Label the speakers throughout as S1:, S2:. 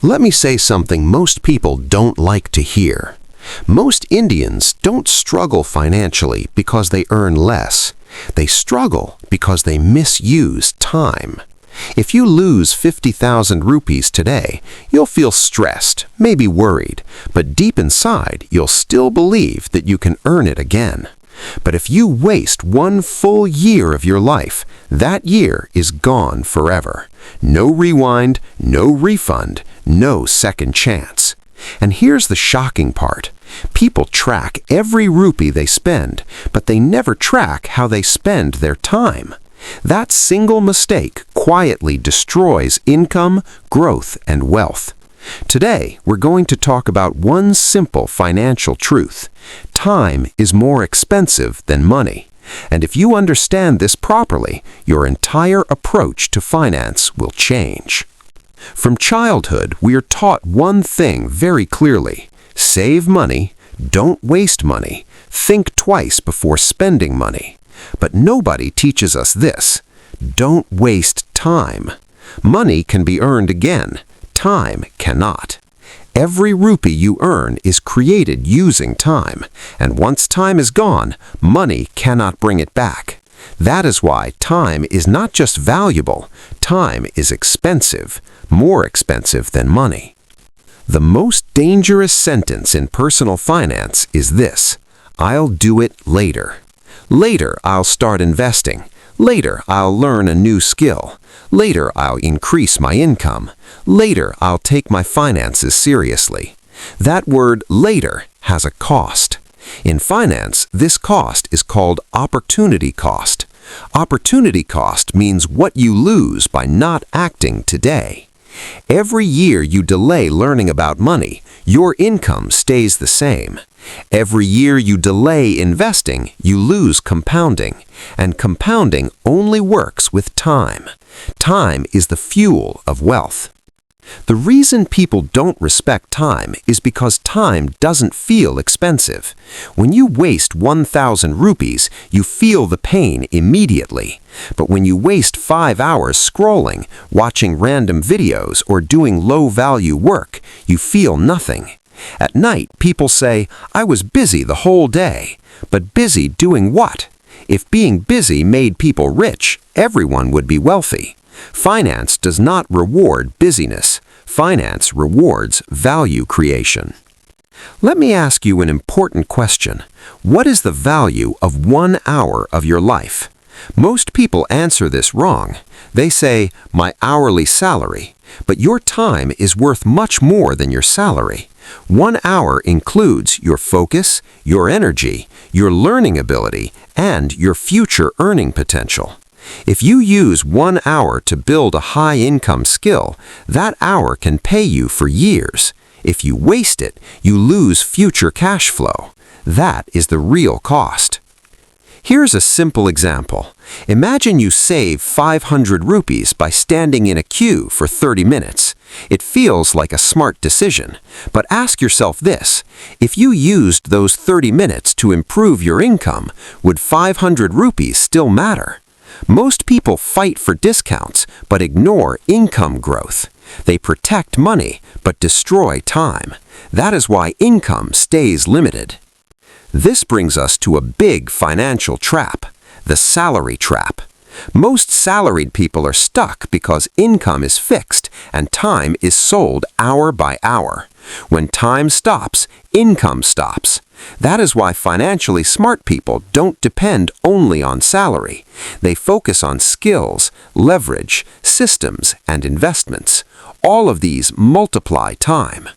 S1: Let me say something most people don't like to hear. Most Indians don't struggle financially because they earn less. They struggle because they misuse time. If you lose 50,000 rupees today, you'll feel stressed, maybe worried, but deep inside, you'll still believe that you can earn it again. But if you waste one full year of your life, that year is gone forever. No rewind, no refund, no second chance. And here's the shocking part. People track every rupee they spend, but they never track how they spend their time. That single mistake quietly destroys income, growth, and wealth. Today, we're going to talk about one simple financial truth. Time is more expensive than money. And if you understand this properly, your entire approach to finance will change. From childhood, we are taught one thing very clearly. Save money, don't waste money, think twice before spending money. But nobody teaches us this. Don't waste time. Money can be earned again. Time cannot. Every rupee you earn is created using time, and once time is gone, money cannot bring it back. That is why time is not just valuable, time is expensive, more expensive than money. The most dangerous sentence in personal finance is this: I'll do it later. Later, I'll start investing. Later, I'll learn a new skill. Later, I'll increase my income. Later, I'll take my finances seriously. That word later has a cost. In finance, this cost is called opportunity cost. Opportunity cost means what you lose by not acting today. Every year you delay learning about money, your income stays the same. Every year you delay investing, you lose compounding. And compounding only works with time. Time is the fuel of wealth. The reason people don't respect time is because time doesn't feel expensive. When you waste 1,000 rupees, you feel the pain immediately. But when you waste 5 hours scrolling, watching random videos, or doing low-value work, you feel nothing. At night, people say, I was busy the whole day. But busy doing what? If being busy made people rich, everyone would be wealthy. Finance does not reward busyness. Finance rewards value creation. Let me ask you an important question. What is the value of 1 hour of your life? Most people answer this wrong. They say, my hourly salary. But your time is worth much more than your salary. 1 hour includes your focus, your energy, your learning ability, and your future earning potential. If you use 1 hour to build a high-income skill, that hour can pay you for years. If you waste it, you lose future cash flow. That is the real cost. Here's a simple example. Imagine you save 500 rupees by standing in a queue for 30 minutes. It feels like a smart decision, but ask yourself this: if you used those 30 minutes to improve your income, would 500 rupees still matter? Most people fight for discounts but ignore income growth. They protect money but destroy time. That is why income stays limited. This brings us to a big financial trap, the salary trap. Most salaried people are stuck because income is fixed and time is sold hour by hour. When time stops, income stops. That is why financially smart people don't depend only on salary. They focus on skills, leverage, systems, and investments. All of these multiply time.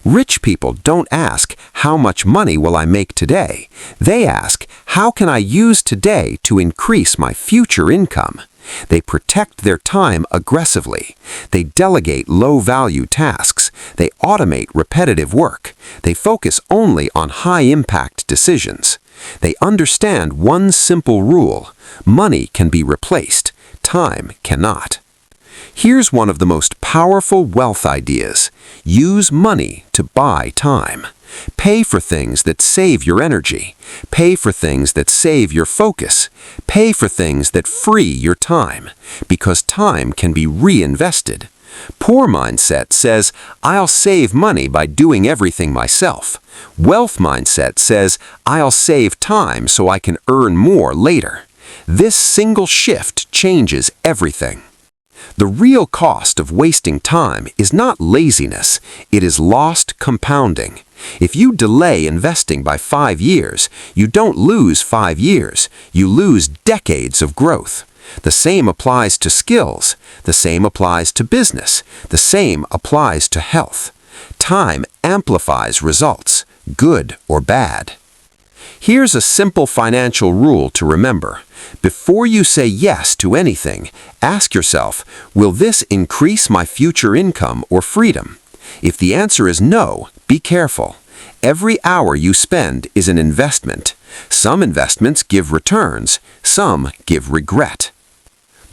S1: Rich people don't ask, how much money will I make today? They ask, how can I use today to increase my future income? They protect their time aggressively. They delegate low-value tasks. They automate repetitive work. They focus only on high-impact decisions. They understand one simple rule: money can be replaced, time cannot. Here's one of the most powerful wealth ideas. Use money to buy time. Pay for things that save your energy. Pay for things that save your focus. Pay for things that free your time, because time can be reinvested.
S2: Poor mindset says, I'll save money by doing everything myself. Wealth mindset says, I'll save time so I can earn more later. This single shift changes everything. The real cost of wasting time is not laziness, it is lost compounding. If you delay investing by 5 years, you don't lose 5 years, you lose decades of growth. The same applies to skills, the same applies to business, the same applies to health. Time amplifies results, good or bad. Here's a simple financial rule to remember. Before you say yes to anything, ask yourself, will this increase my future income or freedom? If the answer is no, be careful. Every hour you spend is an investment. Some investments give returns, some give regret.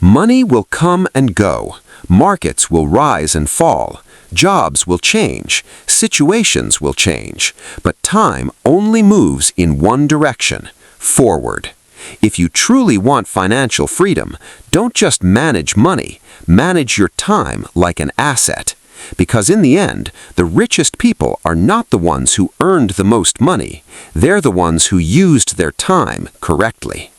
S2: Money will come and go. Markets will rise and fall. Jobs will change. Situations will change. But time only moves in one direction, forward. If you truly want financial freedom, don't just manage money, manage your time like an asset. Because in the end, the richest people are not the ones who earned the most money. They're the ones who used their time correctly.